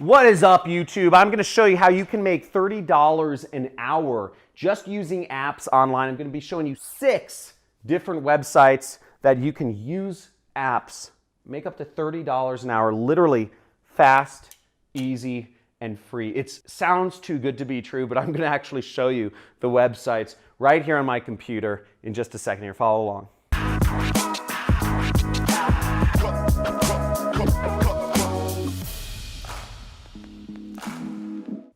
What is up, YouTube? I'm going to show you how you can make $30 an hour just using apps online. I'm going to be showing you 6 different websites that you can use apps, make up to $30 an hour, literally fast, easy, and free. It sounds too good to be true, but I'm going to actually show you the websites right here on my computer in just a second here. Follow along.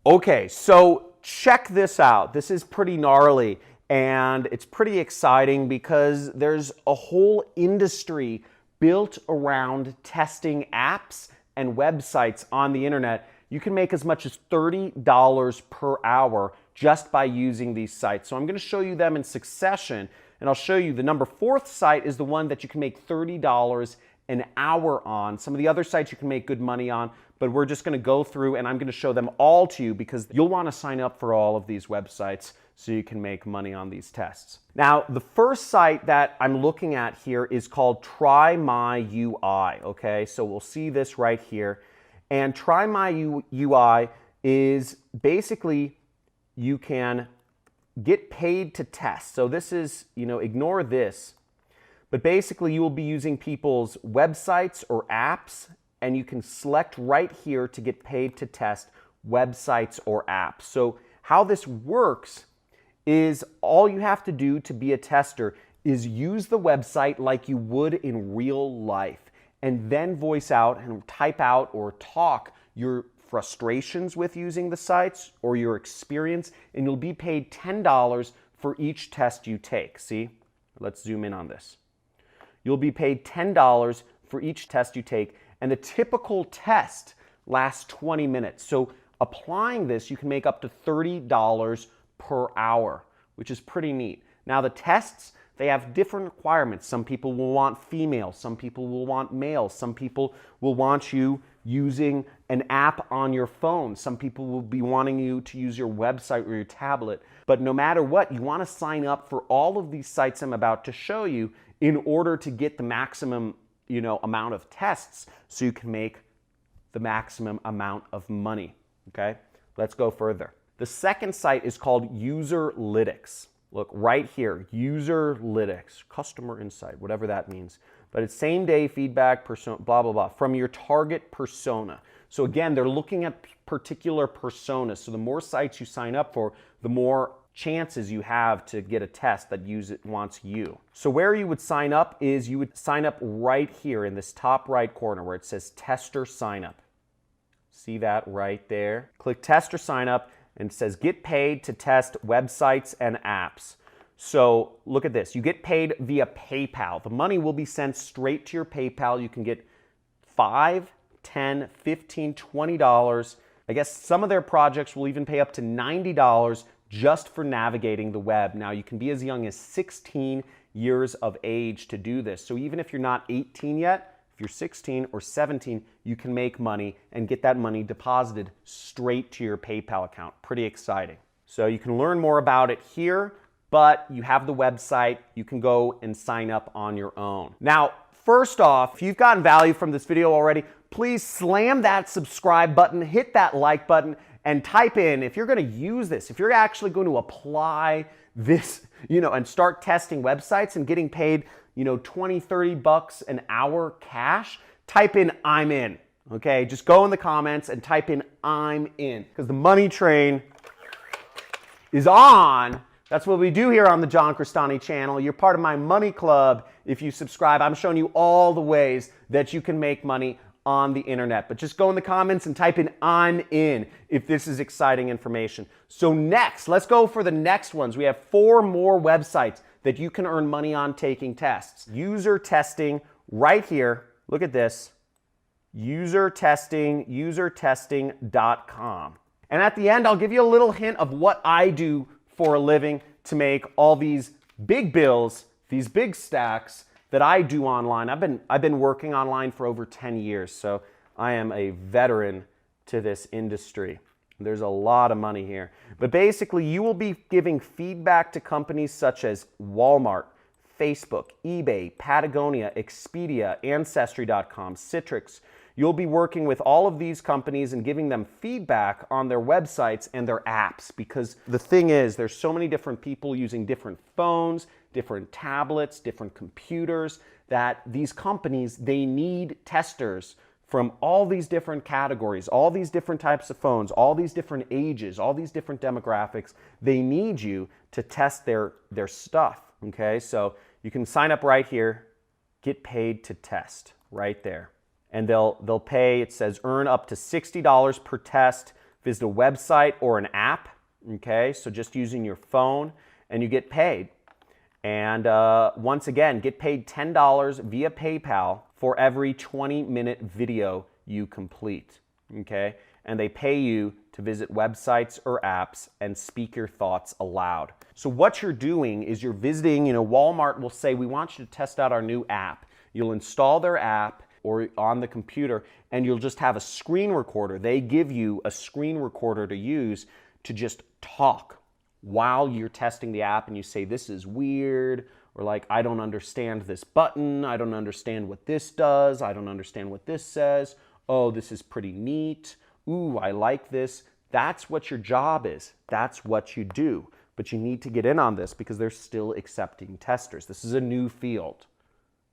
Okay, so check this out. This is pretty gnarly and it's pretty exciting because there's a whole industry built around testing apps and websites on the internet. You can make as much as $30 per hour just by using these sites. So I'm going to show you them in succession, and I'll show you the number 4th site is the one that you can make $30 an hour on. Some of the other sites you can make good money on, but we're just going to go through and I'm going to show them all to you because you'll want to sign up for all of these websites so you can make money on these tests. Now, the first site that I'm looking at here is called TryMyUI, okay? So we'll see this right here. And TryMyUI is basically you can get paid to test. So this is, ignore this. But basically you will be using people's websites or apps, and you can select right here to get paid to test websites or apps. So how this works is all you have to do to be a tester is use the website like you would in real life, and then voice out and type out or talk your frustrations with using the sites or your experience, and you'll be paid $10 for each test you take. See? Let's zoom in on this. You'll be paid $10 for each test you take, and the typical test lasts 20 minutes. So applying this, you can make up to $30 per hour, which is pretty neat. Now the tests, they have different requirements. Some people will want female, some people will want male, some people will want you using an app on your phone, some people will be wanting you to use your website or your tablet. But no matter what, you want to sign up for all of these sites I'm about to show you in order to get the maximum amount of tests so you can make the maximum amount of money, okay? Let's go further. The second site is called Userlytics. Look right here, Userlytics, customer insight, whatever that means. But it's same day feedback, persona, blah, blah, blah, from your target persona. So again, they're looking at particular personas. So the more sites you sign up for, the more chances you have to get a test that wants you. So where you would sign up is you would sign up right here in this top right corner where it says tester sign up. See that right there? Click tester sign up and it says get paid to test websites and apps. So look at this, you get paid via PayPal. The money will be sent straight to your PayPal. You can get $5, $10, $15, $20. I guess some of their projects will even pay up to $90 just for navigating the web. Now you can be as young as 16 years of age to do this. So even if you're not 18 yet, if you're 16 or 17, you can make money and get that money deposited straight to your PayPal account. Pretty exciting. So you can learn more about it here, but you have the website. You can go and sign up on your own. Now, first off, if you've gotten value from this video already, please slam that subscribe button, hit that like button, and type in, if you're going to use this, if you're actually going to apply this, and start testing websites and getting paid, 20, 30 bucks an hour cash, type in I'm in, okay? Just go in the comments and type in I'm in, because the money train is on. That's what we do here on the John Crestani channel. You're part of my money club if you subscribe. I'm showing you all the ways that you can make money on the internet. But just go in the comments and type in I'm in if this is exciting information. So next, let's go for the next ones. We have 4 more websites that you can earn money on taking tests. UserTesting right here. Look at this. UserTesting, UserTesting.com. And at the end, I'll give you a little hint of what I do for a living to make all these big bills, these big stacks that I do online. I've been working online for over 10 years, so I am a veteran to this industry. There's a lot of money here. But basically, you will be giving feedback to companies such as Walmart, Facebook, eBay, Patagonia, Expedia, Ancestry.com, Citrix, You'll be working with all of these companies and giving them feedback on their websites and their apps, because the thing is, there's so many different people using different phones, different tablets, different computers, that these companies, they need testers from all these different categories, all these different types of phones, all these different ages, all these different demographics. They need you to test their stuff, okay? So you can sign up right here, get paid to test, right there. And they'll pay, it says earn up to $60 per test, visit a website or an app, okay? So just using your phone, and you get paid. And once again, get paid $10 via PayPal for every 20-minute video you complete, okay? And they pay you to visit websites or apps and speak your thoughts aloud. So what you're doing is you're visiting, Walmart will say, we want you to test out our new app. You'll install their app or on the computer, and you'll just have a screen recorder. They give you a screen recorder to use to just talk while you're testing the app, and you say, this is weird, or like, I don't understand this button, I don't understand what this does, I don't understand what this says, oh, this is pretty neat, ooh, I like this. That's what your job is. That's what you do. But you need to get in on this because they're still accepting testers. This is a new field.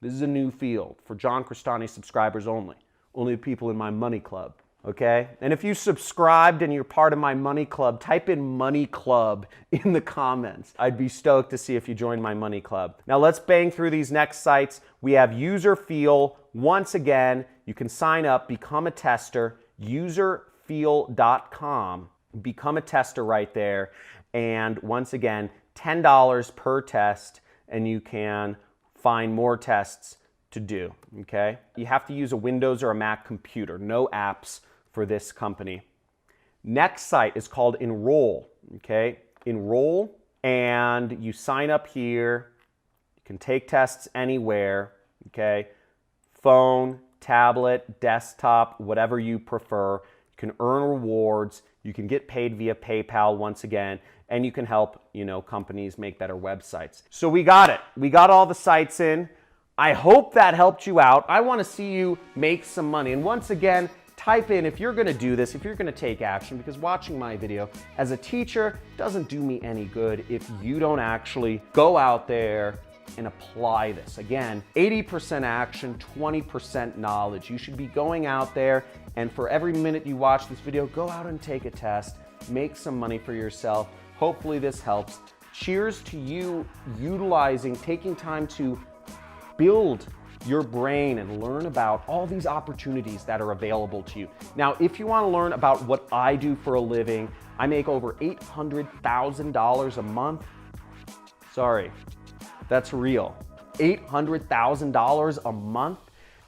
This is a new field for John Crestani subscribers only. Only the people in my money club, okay? And if you subscribed and you're part of my money club, type in money club in the comments. I'd be stoked to see if you join my money club. Now let's bang through these next sites. We have UserFeel. Once again, you can sign up, become a tester, userfeel.com. Become a tester right there. And once again, $10 per test, and you can find more tests to do, okay? You have to use a Windows or a Mac computer. No apps for this company. Next site is called Enroll, okay? Enroll, and you sign up here. You can take tests anywhere, okay? Phone, tablet, desktop, whatever you prefer. You can earn rewards. You can get paid via PayPal once again, and you can help, companies make better websites. So we got it. We got all the sites in. I hope that helped you out. I want to see you make some money. And once again, type in if you're going to do this, if you're going to take action, because watching my video as a teacher doesn't do me any good if you don't actually go out there and apply this. Again, 80% action, 20% knowledge. You should be going out there, and for every minute you watch this video, go out and take a test, make some money for yourself. Hopefully this helps. Cheers to you taking time to build your brain and learn about all these opportunities that are available to you. Now, if you want to learn about what I do for a living, I make over $800,000 a month. Sorry, that's real. $800,000 a month.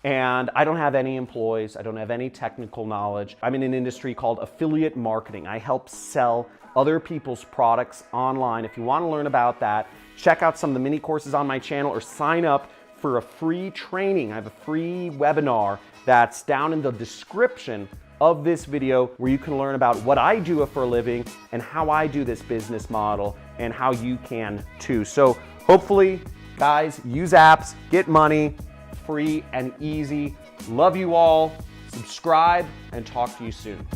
And I don't have any employees. I don't have any technical knowledge. I'm in an industry called affiliate marketing. I help sell other people's products online. If you want to learn about that, check out some of the mini courses on my channel or sign up for a free training. I have a free webinar that's down in the description of this video where you can learn about what I do for a living and how I do this business model and how you can too. So hopefully, guys, use apps, get money, free and easy. Love you all. Subscribe and talk to you soon.